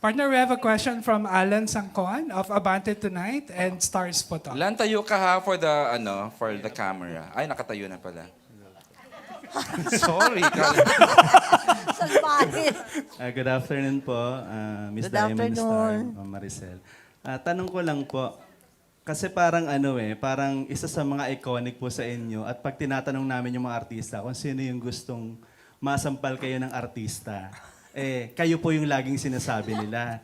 Partner, we have a question from Alan Sangkon of Abante Tonight and Stars Photo. Lan, tayo ka ha for the camera. Ay, nakatayo na pala. Sorry. Salbahe. Good afternoon po, Miss Good Diamond Star, afternoon. Ma'am Maricel. Tanong ko lang po, kasi parang isa sa mga iconic po sa inyo at pag tinatanong namin yung mga artista kung sino yung gustong masampal kayo ng artista, kayo po yung laging sinasabi nila.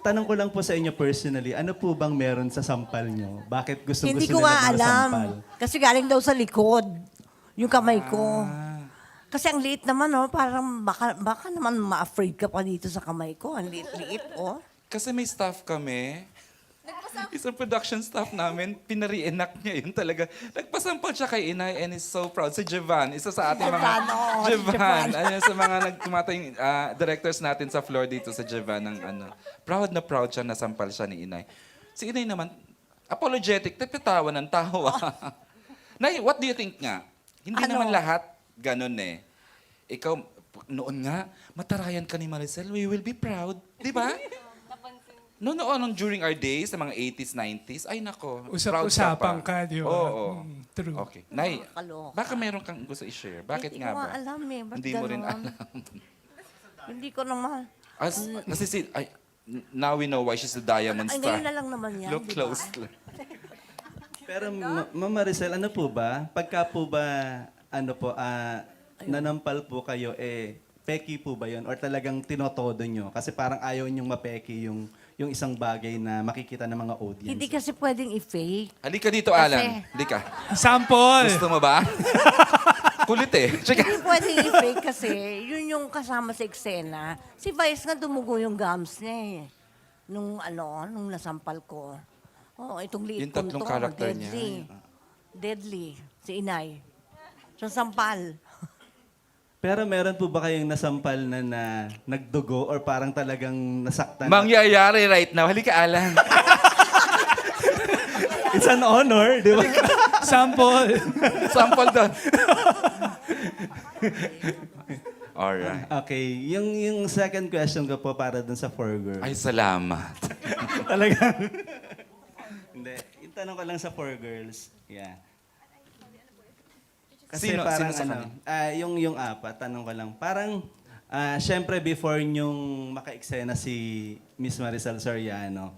Tanong ko lang po sa inyo personally, ano po bang meron sa sampal nyo? Bakit gusto Hindi ko nila nga na alam. masampal? Kasi galing daw sa likod. Yung kamay ko. Kasi ang liit naman, oh, parang baka naman ma-afraid ka pa dito sa kamay ko. Ang liit-liit, oh. Kasi may staff kami. Isang production staff namin, pinari-enact niya yun talaga. Nagpasampal siya kay Inay and is so proud. Si Jevan, isa sa ating mga... Jevan, oo, si Jevan. Jevan. Ayun, sa mga nagtumatayong directors natin sa floor dito sa Jevan. Ng, proud na proud siya, nasampal siya ni Inay. Si Inay naman, apologetic, tawa ng tawa. Nay, what do you think nga? Hindi Ano? naman lahat ganun eh. Ikaw, noon nga, matarayan ka ni Maricel, we will be proud. Di ba? Noon, during our days, sa mga 80s, 90s, ay nako, proud Usap-usapan pa. ka, di ba? Oo. True. Okay. Nay, Kaloka. baka meron kang gusto i-share. Bakit Hindi nga ko ba? nga alam eh. Ba't Hindi mo rin ganon? alam. Hindi ko naman. Now we know why she's the diamond Ay, star. ngayon na lang naman yan, Look di ba? close. Pero Ma'am Maricel, ano po ba? Pagka po ba, nanampal po kayo, peki po ba yun? Or talagang tinotodo nyo? Kasi parang ayaw nyong mapeki yung isang bagay na makikita ng mga audience. Hindi kasi pwedeng i-fake. Halika dito, Alan. Halika. Sample! Gusto mo ba? Kulit eh. Sige. Hindi pwedeng i-fake kasi yun yung kasama sa eksena. Si Vice nga dumugo yung gums niya eh. Nung nasampal ko. Oh, itong liit Yung kong tatlong to, character niya. deadly. Deadly. Si Inay. Sa sampal. Pero meron po ba kayong nasampal na nagdugo or parang talagang nasaktan? Mangyayari right now. Halika, Alan. It's an honor, di ba? Sample! Sample doon. Alright. Okay, yung second question ko po para dun sa four girls. Ay, salamat. Talagang. Hindi. Yung tanong ko lang sa four girls. Yeah. Kasi Sino- parang sino sa kanila? yung apat, tanong ko lang. Parang, syempre before nyong maka-eksena si Miss Maricel Soriano,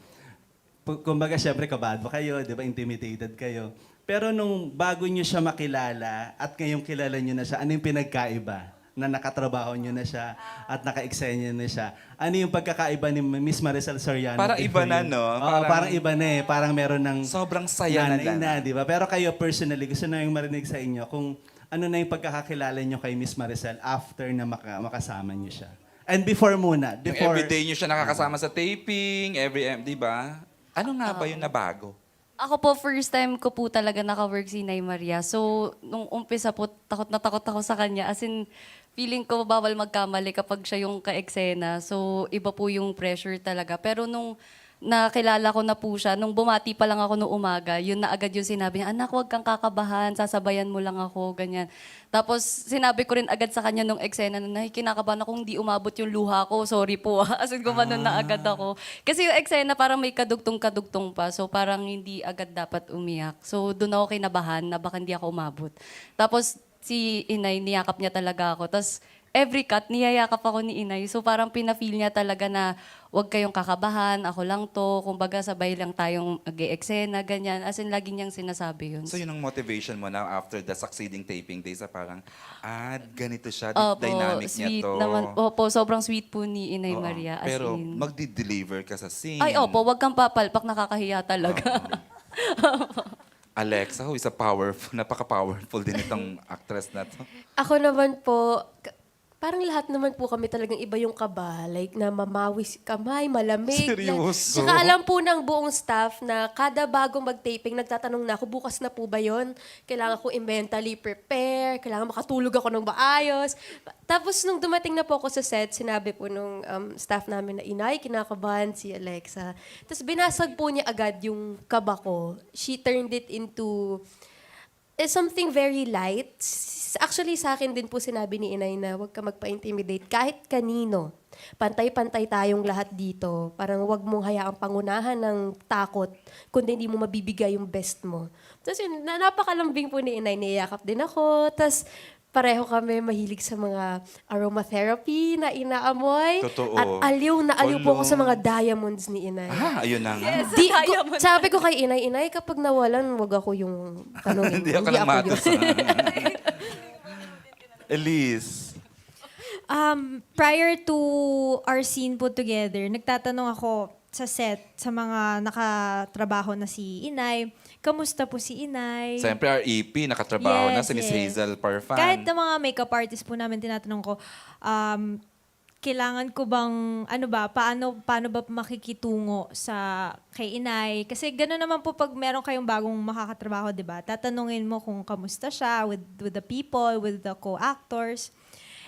kumbaga syempre kabado kayo, di ba, intimidated kayo. Pero nung bago nyo siya makilala at ngayong kilala nyo na siya, ano yung pinagkaiba? Na nakatrabaho nyo na siya at naka-eksena na siya. Ano yung pagkakaiba ni Miss Maricel Soriano? Parang iba na, no? Oo, parang iba na eh. Parang meron ng Sobrang saya na nanay lang. di ba? Pero kayo personally, gusto na yung marinig sa inyo kung ano na yung pagkakakilala nyo kay Miss Maricel after na makasama nyo siya. And before muna. Yung Before, everyday nyo siya nakakasama sa taping, di ba? Ano nga ba yung nabago? Ako po, first time ko po talaga naka-work si Nay Maria. So, nung umpisa po, takot na takot ako sa kanya. As in, feeling ko bawal magkamali kapag siya yung ka-eksena. So, iba po yung pressure talaga. Pero nung nakilala ko na po siya, nung bumati pa lang ako nung umaga, yun na agad yung sinabi niya, anak, huwag kang kakabahan, sasabayan mo lang ako, ganyan. Tapos sinabi ko rin agad sa kanya nung eksena na kinakabahan akong hindi umabot yung luha ko, sorry po. As in, gumanon na agad ako. Kasi yung eksena parang may kadugtong-kadugtong pa, so parang hindi agad dapat umiyak. So doon ako kinabahan na baka hindi ako umabot. Tapos si Inay, niyakap niya talaga ako. Tapos every cut, niyayakap ako ni Inay. So parang pina-feel niya talaga na huwag kayong kakabahan, ako lang to. Kumbaga sabay lang tayong mag-eksena, ganyan. As in, lagi niyang sinasabi yun. So yun ang motivation mo now after the succeeding taping days na parang, ganito siya, Opo, dynamic niya sweet to. naman. Opo, sobrang sweet po ni Inay Oo. Maria. As Pero in. magdi-deliver ka sa scene. Ay, opo, wag kang papalpak, nakakahiya talaga. Alexa, who is a powerful, napaka-powerful din itong actress na to. Ako naman po, parang lahat naman po kami talagang iba yung kaba. Like na mamawis kamay, malamig. Seryoso? Tsaka alam po ng buong staff na kada bagong mag-taping, nagtatanong na ako, bukas na po ba yun? Kailangan ko mentally prepare, kailangan makatulog ako ng maayos. Tapos nung dumating na po ako sa set, sinabi po nung staff namin na Inay, kinakabahan si Alexa. Tapos binasag po niya agad yung kaba ko. She turned it into something very light. Actually, sa akin din po sinabi ni Inay na huwag ka magpa-intimidate kahit kanino. Pantay-pantay tayong lahat dito. Parang huwag mong hayaang pangunahan ng takot kundi hindi mo mabibigay yung best mo. Tapos yun, napakalambing po ni Inay. Niyakap din ako. Tapos pareho kami mahilig sa mga aromatherapy na inaamoy. Totoo. At aliw na aliw po ako sa Olo. mga diamonds ni Inay. Ayun na nga. Sabi ko kay Inay, Inay, kapag nawalan, wag ako yung tanongin. Hindi ako lang matos. Elise. Prior to our scene po together, nagtatanong ako sa set, sa mga nakatrabaho na si Inay, kamusta po si Inay? Siyempre, our EP, nakatrabaho na Yes, si Miss yes. Hazel Parfan. Kahit ng mga makeup artist po namin, tinatanong ko, kailangan ko bang, paano ba makikitungo sa kay Inay? Kasi gano'n naman po pag meron kayong bagong makakatrabaho, di ba? Tatanungin mo kung kamusta siya with the people, with the co-actors.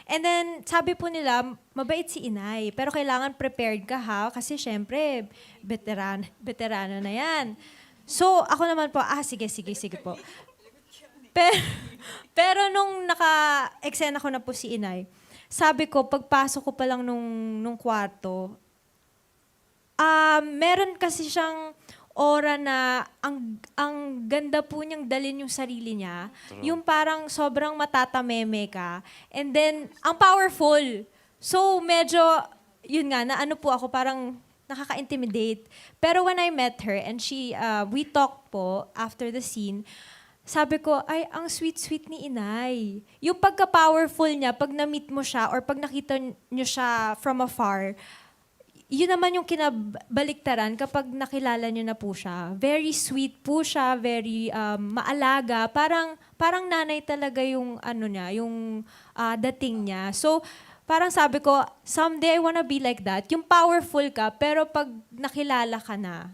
And then, sabi po nila, mabait si Inay, pero kailangan prepared ka ha, kasi syempre, veterano na yan. So, ako naman po, sige po. Pero nung naka-eksena ko na po si Inay, sabi ko, pagpasok ko pa lang nung kwarto, meron kasi siyang aura na ang ganda po niyang dalin yung sarili niya. Yung parang sobrang matatameme ka. And then, ang powerful. So, medyo, yun nga, na ano po ako, parang nakaka-intimidate. Pero when I met her and we talked po after the scene, sabi ko, ay, ang sweet-sweet ni Inay. Yung pagka-powerful niya, pag na-meet mo siya or pag nakita niyo siya from afar, yun naman yung kinabaliktaran kapag nakilala niyo na po siya. Very sweet po siya, very maalaga. Parang nanay talaga yung yung dating niya. So, parang sabi ko, someday I wanna be like that. Yung powerful ka, pero pag nakilala ka na,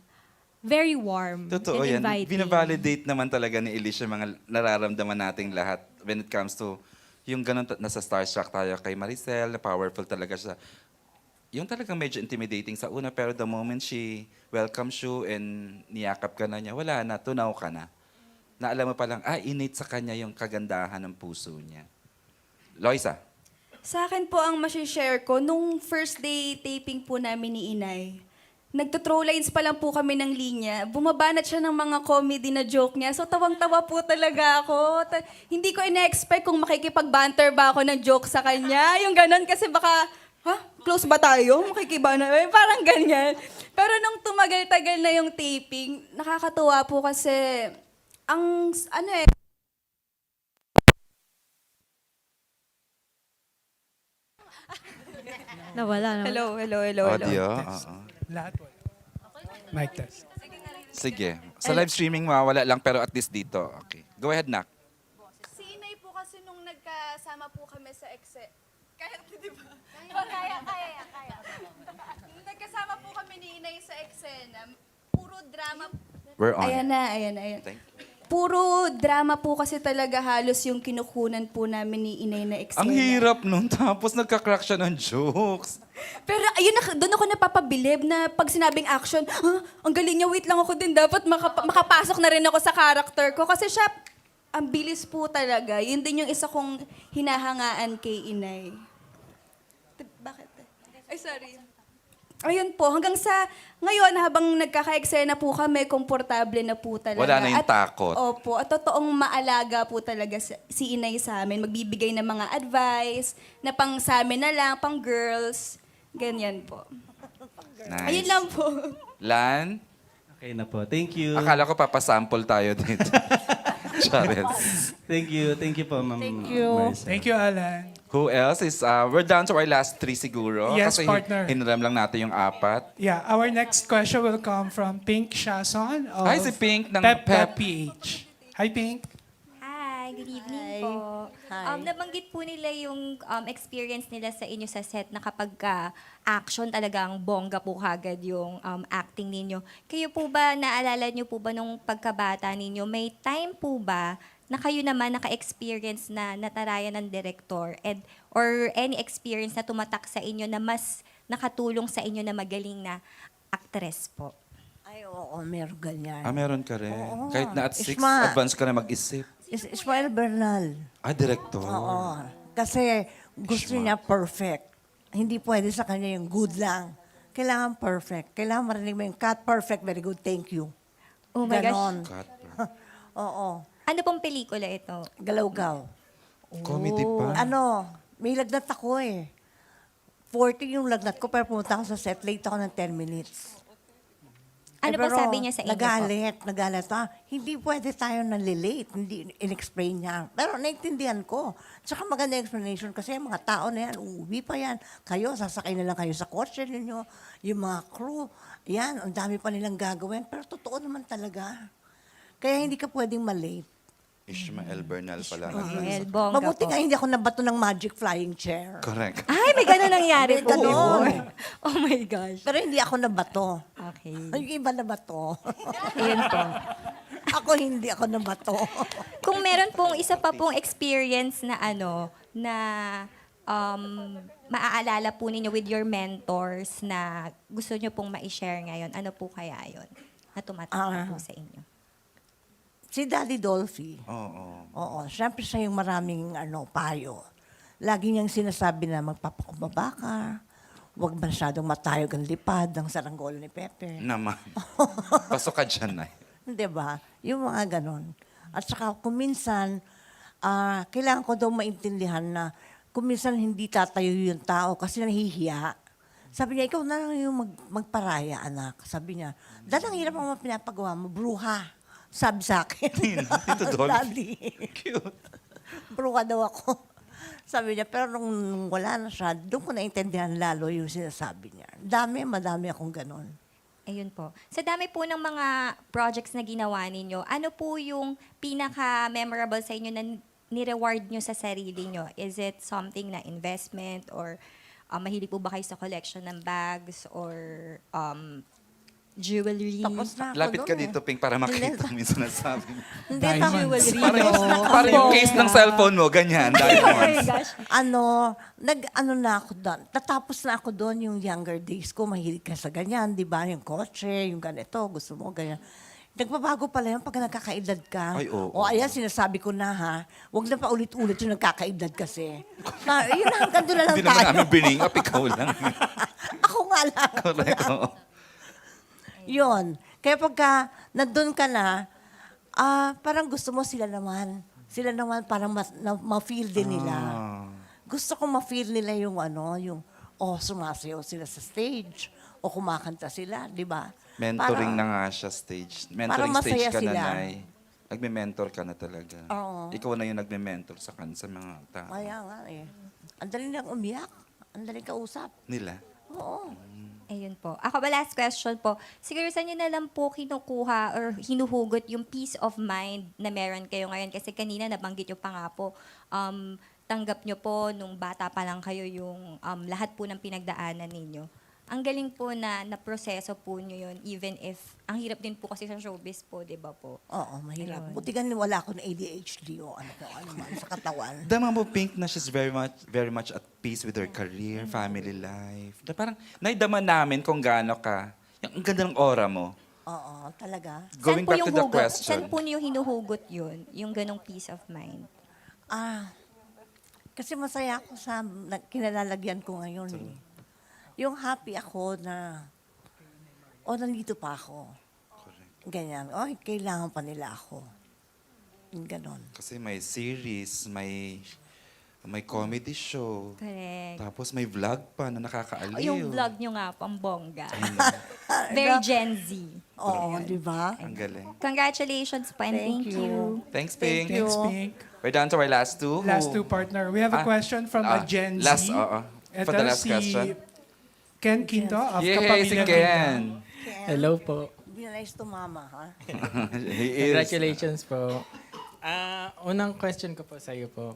very warm Totoo yan. and inviting. Binavalidate naman talaga ni Elise yung mga nararamdaman nating lahat when it comes to yung ganun, nasa starstruck tayo kay Maricel, na powerful talaga siya. Yung talagang medyo intimidating sa una, pero the moment she welcomes you and niyakap ka na niya, wala na, tunaw ka na. Na alam mo palang, innate sa kanya yung kagandahan ng puso niya. Loisa. Sa akin po ang masishare ko, nung first day taping po namin ni Inay, nagto-throw lines pa lang po kami ng linya. Bumabanat siya ng mga comedy na joke niya. So tawang-tawa po talaga ako. Hindi ko ina-expect kung makikipag-banter ba ako ng joke sa kanya. Yung ganon kasi baka, close ba tayo? Makikibana? Parang ganyan. Pero nung tumagal-tagal na yung taping, nakakatuwa po kasi, Nawala. Hello. Audio. Oo. Lahat wala. Mic test. Sige. Sa live streaming, mawawala lang, pero at least dito. Okay. Go ahead, Nak. Si Inay po kasi nung nagkasama po kami sa Kahit, di ba? Kaya. Nung nagkasama po kami ni Inay sa eksena, puro drama. We're on. Ayan na. Thank you. Puro drama po kasi talaga halos yung kinukunan po namin ni Inay na eksena. Ang hirap nun. Tapos nagka-crack siya ng jokes. Pero ayun, doon ako napapabilib na pag sinabing action, ang galing niya, wait lang ako din. Dapat makapasok na rin ako sa character ko. Kasi siya, ang bilis po talaga. Yun din yung isa kong hinahangaan kay Inay. Bakit? Ay, sorry. Ayun po, hanggang sa ngayon, habang nagkaka-eksena po kami, komportable na po talaga. Wala na yung takot. Opo, at totoong maalaga po talaga si Inay sa amin. Magbibigay ng mga advice na pang sa amin na lang, pang girls. Ganyan po. Nice. Ayun lang po. Lan, Okay na po. Thank you. akala ko papasample tayo dito. Charis. Thank you po, Ma'am Maricel. Thank you, Alan. Who else is, we're down to our last 3 siguro. Yes, kasi partner. hinram lang natin yung 4. Yeah, our next question will come from Pink Shason of Hi, si Pink ng Pep Pep. PH. Hi, Pink. Hi, good evening Hi. po. Hi. Nabanggit po nila yung experience nila sa inyo sa set na kapag action talagang bongga po kagad yung acting ninyo. Kayo po ba, naalala nyo po ba nung pagkabata ninyo, may time po ba na kayo naman naka-experience na natarayan ng director or any experience na tumatak sa inyo na mas nakatulong sa inyo na magaling na actress po? Ay, oo, meron ganyan. Meron ka rin. Oo. Kahit na at 6, Isma. advance ka na mag-isip. Ismael Bernal. Director. Oo. Kasi gusto niya perfect. Hindi pwede sa kanya yung good lang. Kailangan perfect. Kailangan marinig mo yung cut perfect, very good, thank you. Oh my gosh. Ganon. Cut. Oo. Ano pong pelikula ito? Galaw-gaw. Comedy pa. May lagnat ako eh. 40 yung lagnat ko, pero pumunta ako sa set, late ako ng 10 minutes. Ano po pero sabi niya sa inyo po? Nagalit. Hindi pwede tayo nalilate. Hindi in-explain niya. Pero naintindihan ko. Tsaka maganda explanation kasi yung mga tao na yan, uuwi pa yan. Kayo, sasakay na lang kayo sa kotse ninyo. Yung mga crew, yan, ang dami pa nilang gagawin. Pero totoo naman talaga. Kaya hindi ka pwedeng malate. Ishmael Bernal pala. Well, bongga Mabuti po. nga hindi ako nabato ng magic flying chair. Correct. Ay, may gano'n nangyari May po. ganon. Oh my gosh. Pero hindi ako nabato. Okay. Yung iba nabato. Ayun po. Ako hindi ako nabato. Kung meron pong isa pa pong experience na maaalala po ninyo with your mentors na gusto nyo pong ma-share ngayon, ano po kaya yun na tumatak po sa inyo? Si Daddy Dolphy. Oo. Oo, syempre siya yung maraming payo. Lagi niyang sinasabi na magpapakumbaba ka, huwag masyadong matayog ang lipad ng saranggola ni Pepe. Naman. Pasok ka dyan, Nay. Hindi ba? Yung mga ganon. At saka kung minsan, kailangan ko daw maintindihan na kung minsan hindi tatayo yung tao kasi nahihiya. Sabi niya, ikaw na lang yung magparaya, anak. Sabi niya, dahil ang hirap ang mga pinapagawa mo, bruha. Sabi sa akin. Tito Dolphy. Daddy. Cute. Bruha daw ako. Sabi niya, pero nung wala na siya, doon ko naintindihan lalo yung sinasabi niya. Madami akong ganon. Ayun po. Sa dami po ng mga projects na ginawa ninyo, ano po yung pinaka-memorable sa inyo na ni-reward nyo sa sarili nyo? Is it something na investment or mahilig po ba kayo sa collection ng bags or jewelry? Tapos na ako Lapit ka doon dito, Pink, para makita mo yung sinasabi mo. Hindi, Diamonds. Parang yung case ng cellphone mo, ganyan. Diamonds. gosh. nag-ano na ako doon. Tatapos na ako doon yung younger days ko. Mahilig ka sa ganyan, di ba? Yung kotse, yung ganito, gusto mo ganyan. Nagbabago pala yun pag nagkakaedad ka. Ay, oo. O ayan, sinasabi ko na ha. Huwag na pa ulit-ulit yung nagkakaedad kasi. Yun na, hanggang doon na lang Hindi naman tayo. namin bring up, ikaw lang. Ako nga lang. Correct, oo. Yun. Kaya pagka nandun ka na, parang gusto mo sila naman. Sila naman parang ma-feel din nila. Gusto ko ma-feel nila yung sumasayaw sila sa stage. O kumakanta sila, di ba? Mentoring Para- na nga siya stage. Para Mentoring stage masaya ka na, sila. Nay. Nagme-mentor ka na talaga. Oo. Ikaw na yung nagme-mentor sa mga tao. Kaya nga eh. Ang dali lang umiyak. Ang dali kausap. Nila. Oo. Ayun po. Ako ba, last question po. Siguro saan nyo na lang po kinukuha or hinuhugot yung peace of mind na meron kayo ngayon? Kasi kanina nabanggit nyo pa nga po, tanggap nyo po nung bata pa lang kayo yung lahat po ng pinagdaanan ninyo. Ang galing po na proseso po nyo yun, even if, ang hirap din po kasi sa showbiz po, di ba po? Oo, mahirap. Ayun. Buti ganun wala ako ng ADHD o ano man sa katawan. Dama mo, Pink, na she's very much at peace with her career, family life. Na parang naidama namin kung gaano ka. Ang ganda ng aura mo. Oo, talaga. Going back to the question. Saan po niyo hinuhugot yun, yung ganong peace of mind? Kasi masaya ako sa kinalalagyan ko ngayon. Eh. Yung happy ako na, nandito pa ako. Ganyan. Kailangan pa nila ako. Yung ganon. Kasi may series, may comedy show. Correct. Tapos may vlog pa na nakakaaliw. Yung vlog nyo nga, pambongga. Ayun. Very Gen Z. Oo, di ba? Ang galing. Congratulations po and thank you. Thanks, Pink. Thanks, Pink. We're down to our last two. Last two, partner. We have a question from a Gen Z. Last, oo. For the last si question. Ken Quinto of Yay, si Kapamilya Ken. Hello po. Hindi na nice to mama, ha? He is. Congratulations po. Unang question ko po sa iyo po,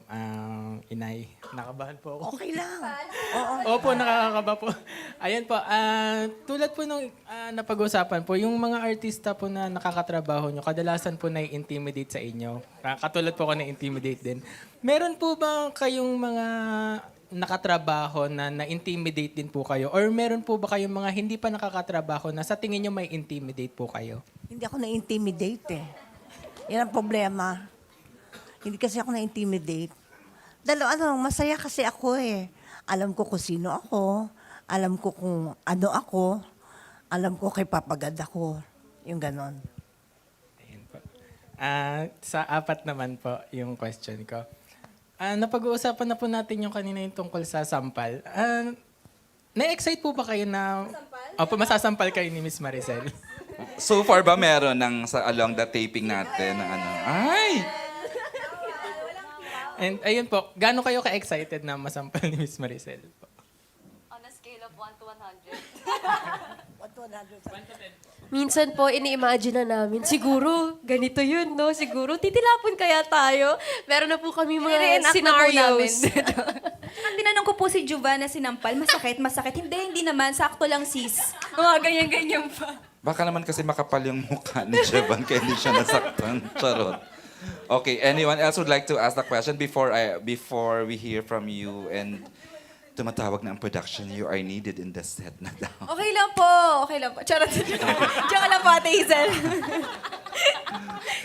Inay. Nakabahan po ako. Okay lang. Opo, nakakaba po. Ayan po, tulad po nung napag-usapan po, yung mga artista po na nakakatrabaho nyo, kadalasan po na-intimidate sa inyo. Katulad po ako na-intimidate din. Meron po ba kayong mga nakatrabaho na na-intimidate din po kayo? Or meron po ba kayong mga hindi pa nakakatrabaho na sa tingin nyo may intimidate po kayo? Hindi ako na-intimidate eh. Yan ang problema. Hindi kasi ako na-intimidate. Masaya kasi ako eh. Alam ko kung sino ako. Alam ko kung ano ako. Alam ko kay papagad ako. Yung ganon. Ayun po. Sa 4 naman po yung question ko. Napag-uusapan na po natin yung kanina yung tungkol sa sampal. Na-excite po ba kayo na... Opo, masasampal kayo ni Miss Maricel? So far ba meron along the taping natin na ano? Ay! And ayun po, gaano kayo ka-excited na masampal ni Miss Maricel po? On a scale of 1 to 100. Minsan po, ini-imagine na namin, siguro, ganito yun, no? Siguro, titilapon kaya tayo. Meron na po kami mga I-reenact na po namin. scenarios. Ang tinanong ko po si Juva na sinampal, masakit. Hindi naman. Sakto lang, sis. Mga ganyan-ganyan pa. Baka naman kasi makapal yung mukha ni Jevan kaya hindi siya nasaktan. Charot. Okay, anyone else would like to ask the question before we hear from you and tumatawag na ang production, you are needed in the set na daw. Okay lang po. Charot. Joke lang po, Ate Hazel.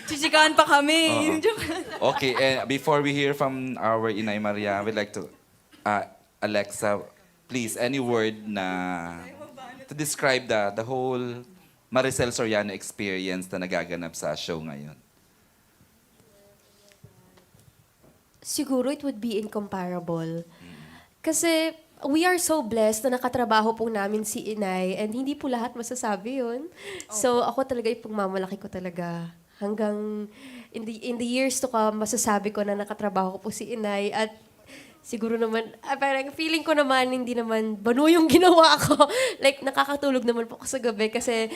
Chichikahan pa kami. Joke lang. Okay, before we hear from our Inay Maria, we'd like to, Alexa, please, any word to describe the whole Maricel Soriano experience na nagaganap sa show ngayon. Siguro it would be incomparable. Kasi we are so blessed na nakatrabaho po namin si Inay and hindi po lahat masasabi yun. So ako talaga ipagmamalaki ko talaga. Hanggang in the years to come, masasabi ko na nakatrabaho ko po si Inay at siguro naman, parang feeling ko naman, hindi naman banu yung ginawa ko. Like, nakakatulog naman po ako sa gabi kasi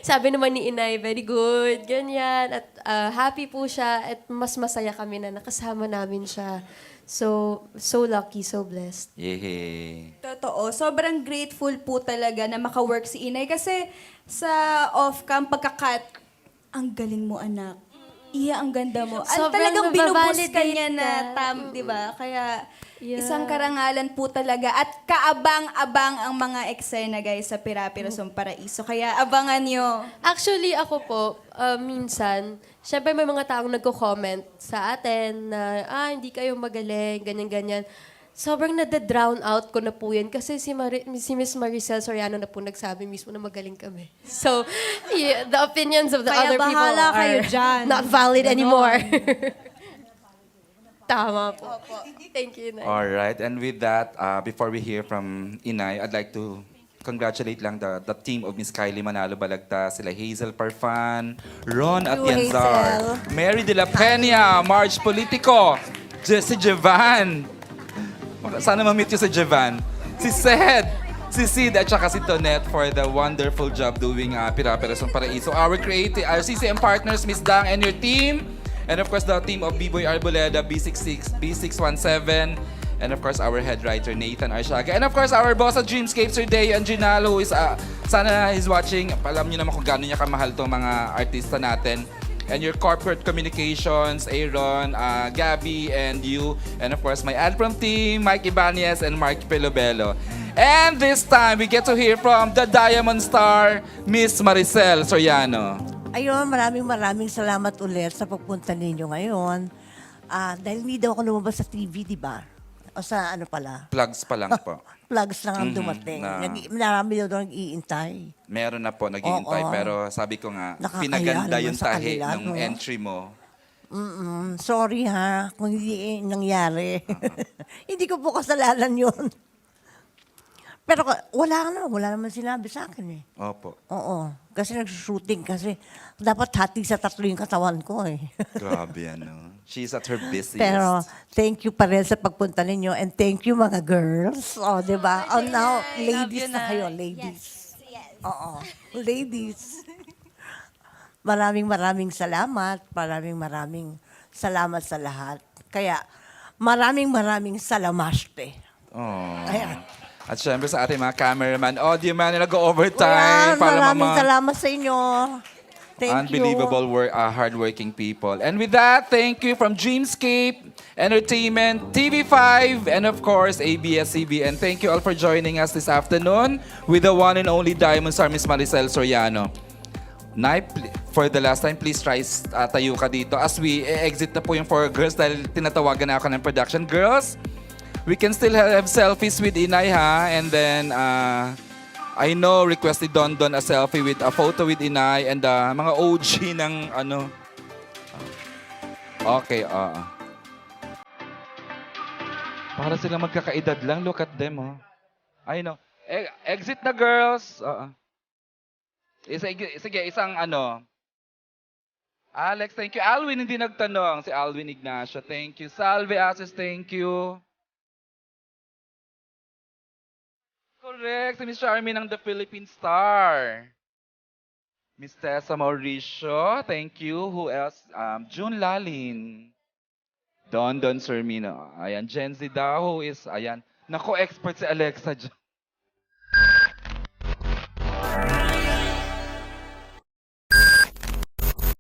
sabi naman ni Inay, very good, ganyan. At happy po siya at mas masaya kami na nakasama namin siya. So lucky, so blessed. Yehey. Totoo. Sobrang grateful po talaga na maka-work si Inay. Kasi sa off-cam, pagka-cut, ang galing mo, anak. Iya, ang ganda mo. At Sobrang talagang binubus nababalidate ka niya na ka. di ba? Kaya Yeah. isang karangalan po talaga. At kaabang-abang ang mga eksena, guys, sa Pira-Pirasong Paraiso. Kaya abangan nyo. Actually, ako po, minsan, syempre may mga taong nagko-comment sa atin na, hindi kayo magaling, ganyan-ganyan. Sobrang nade-drown out ko na po yan kasi si Miss Maricel Soriano na po nagsabi mismo na magaling kami. So, yeah, the opinions of the Kaya other people bahala kayo are dyan. not valid anymore. Tama po. Thank you, Nay. All right, and with that, before we hear from Inay, I'd like to congratulate lang the team of Miss Kylie Manalo Balagta, sila Hazel Parfan, Ron Atienzar, Mary De La Peña, Marge Politico, si Jevan. Sana ma-meet you sa Jevan. Si Sed, si Sid, at saka si Tonette for the wonderful job doing Pira-Pirasong Paraiso. Our CCM partners, Miss Dang and your team. And of course, the team of B-Boy Arboleda, B617, and of course, our head writer, Nathan Arshaga. And of course, our boss at Dreamscape, Sir Day Anginalo, who is, sana he's watching. Alam niyo naman kung gaano niya kamahal itong mga artista natin. And your corporate communications, Aaron, Gabby, and you. And of course, my ad from team, Mike Ibanez and Mark Pelobelo. And this time, we get to hear from the Diamond Star, Miss Maricel Soriano. Ayun, maraming salamat ulit sa pagpunta ninyo ngayon. Dahil hindi daw ako lumabas sa TV, di ba? O sa ano pala? Plugs pa lang po. Plugs lang ang dumating. Marami daw nag-iintay. Meron na po nag-iintay, Oo. pero sabi ko nga, Nakakahiya pinaganda naman yung sa tahi kanila, ng no? entry mo. Sorry ha, kung hindi nangyari. Hindi ko po kasalanan yun. Pero wala naman sinabi sa akin eh. Opo. Oo, kasi nag-shooting kasi dapat hati sa tatlo yung katawan ko eh. Grabe ano. She's at her busiest. Pero thank you pa rin sa pagpunta ninyo and thank you mga girls. Oh, di ba? Oh, now, ladies na kayo, ladies. Oo, ladies. Maraming salamat. Maraming salamat sa lahat. Kaya, maraming salamaste. Oh. Ayan. At syempre sa ating mga cameraman, audio man na nag-overtime. Ayan, maraming salamat sa inyo. Thank Unbelievable you. hardworking people. And with that, thank you from Dreamscape Entertainment, TV5, and of course, ABS-CBN. Thank you all for joining us this afternoon with the one and only Diamond Star, Miss Maricel Soriano. Nay, for the last time, please try tayo ka dito. As we exit na po yung 4 girls dahil tinatawagan na ako ng production. Girls, we can still have selfies with Inay, ha? And then, I know, requested Don a selfie with a photo with Inay and mga OG ng ano. Okay, para silang magkakaedad lang. Look at them, oh. I know. Exit na, girls. Sige, isang ano. Alex, thank you. Alwin, hindi nagtanong. Si Alwin Ignacio, thank you. Salve Asis, thank you. Correct, si Miss Charmy ng The Philippine Star. Miss Tessa Mauricio, thank you. Who else? June Lalin. Don Sermino. Ayan, Gen Z daw, who is, ayan. Nako, expert si Alexa dyan.